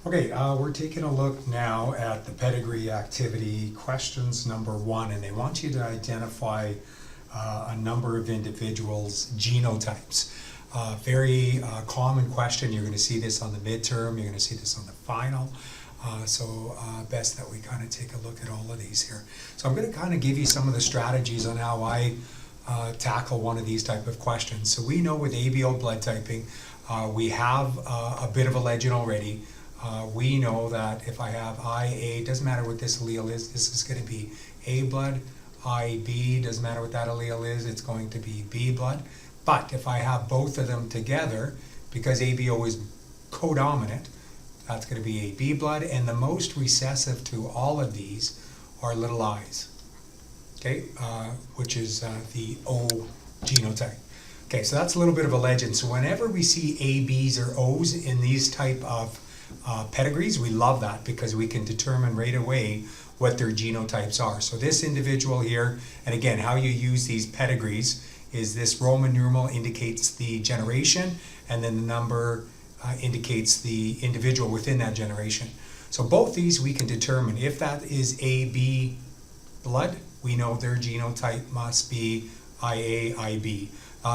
Okay, we're taking a look now at the pedigree activity, questions number 1, and they want you to identify a number of individuals' genotypes. Very common question. You're going to see this on the midterm, you're going to see this on the final. Best that we kind of take a look at all of these here. So I'm going to kind of give you some of the strategies on how I tackle one of these type of questions. So we know with ABO blood typing, we have a bit of a legend already. We know that if I have IA, doesn't matter what this allele is, this is going to be A blood. IB, doesn't matter what that allele is, it's going to be B blood. But if I have both of them together, because ABO is codominant, that's going to be AB blood, and the most recessive to all of these are little i's, okay, which is the O genotype. Okay, so that's a little bit of a legend. So whenever we see ABs or O's in these type of pedigrees, we love that because we can determine right away what their genotypes are. So this individual here, and again, how you use these pedigrees is this Roman numeral indicates the generation, and then the number indicates the individual within that generation. So both these we can determine. If that is AB blood, we know their genotype must be IA, IB.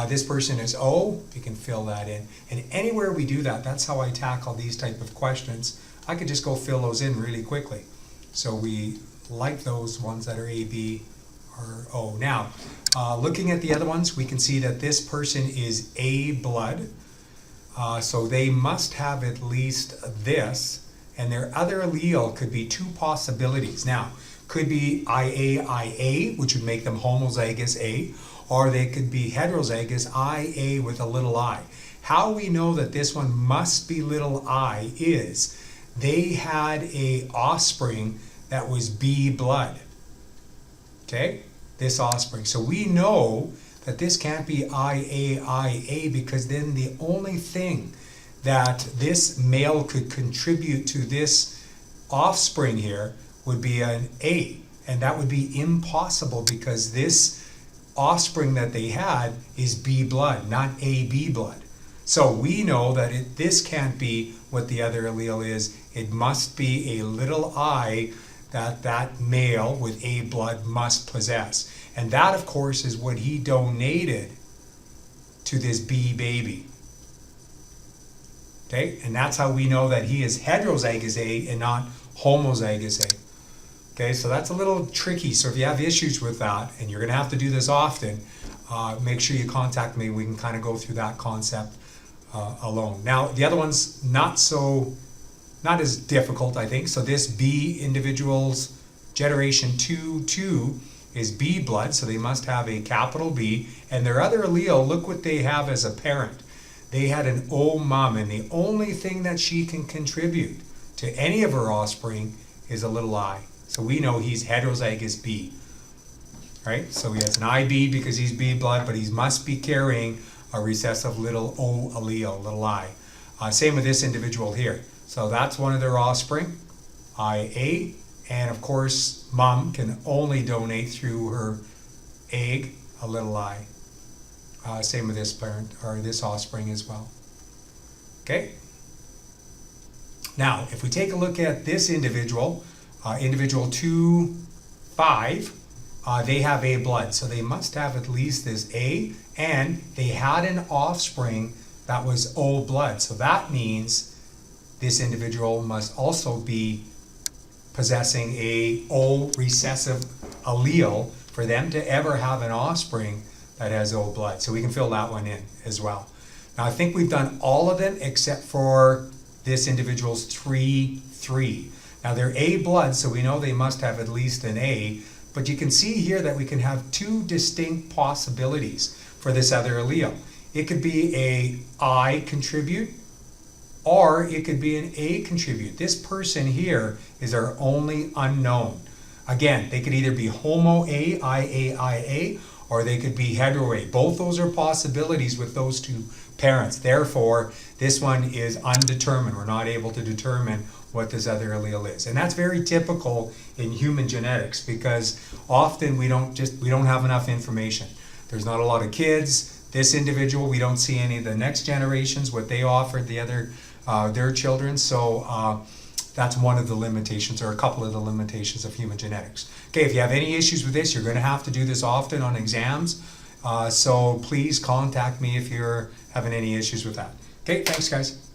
This person is O, we can fill that in. And anywhere we do that, that's how I tackle these type of questions. I could just go fill those in really quickly. So we like those ones that are AB or O. Now, looking at the other ones, we can see that this person is A blood. So they must have at least this, and their other allele could be two possibilities. Now, could be IA, which would make them homozygous A, or they could be heterozygous IA with a little I. How we know that this one must be little I is they had a offspring that was B blood. Okay, this offspring. So we know that this can't be IA because then the only thing that this male could contribute to this offspring here would be an A, and that would be impossible because this offspring that they had is B blood, not AB blood. So we know that this can't be what the other allele is. It must be a little I that male with A blood must possess. And that, of course, is what he donated to this B baby. Okay, and that's how we know that he is heterozygous A and not homozygous A. Okay, so that's a little tricky. So if you have issues with that, and you're going to have to do this often, make sure you contact me. We can kind of go through that concept alone. Now, the other one's not as difficult, I think. So this B individual's generation 2 is B blood, so they must have a capital B. And their other allele, look what they have as a parent. They had an O mom, and the only thing that she can contribute to any of her offspring is a little I. So we know he's heterozygous B, right? So he has an IB because he's B blood, but he must be carrying a recessive little O allele, little I. Same with this individual here. So that's one of their offspring, IA, and of course, mom can only donate through her egg, a little I. Same with this parent, or this offspring as well. Okay? Now, if we take a look at this individual, individual 2, 5, they have A blood, so they must have at least this A, and they had an offspring that was O blood. So that means this individual must also be possessing a O recessive allele for them to ever have an offspring that has O blood. So we can fill that one in as well. Now I think we've done all of them except for this individual's 3, 3. Now they're A blood, so we know they must have at least an A, but you can see here that we can have two distinct possibilities for this other allele. It could be a I contribute, or it could be an A contribute. This person here is our only unknown. Again, they could either be homo A, IA, or they could be hetero A. Both those are possibilities with those two parents. Therefore, this one is undetermined. We're not able to determine what this other allele is. And that's very typical in human genetics because often we don't have enough information. There's not a lot of kids. This individual, we don't see any of the next generations, what they offered the other their children. So that's one of the limitations, or a couple of the limitations of human genetics. Okay, if you have any issues with this, you're going to have to do this often on exams. So please contact me if you're having any issues with that. Okay, thanks guys.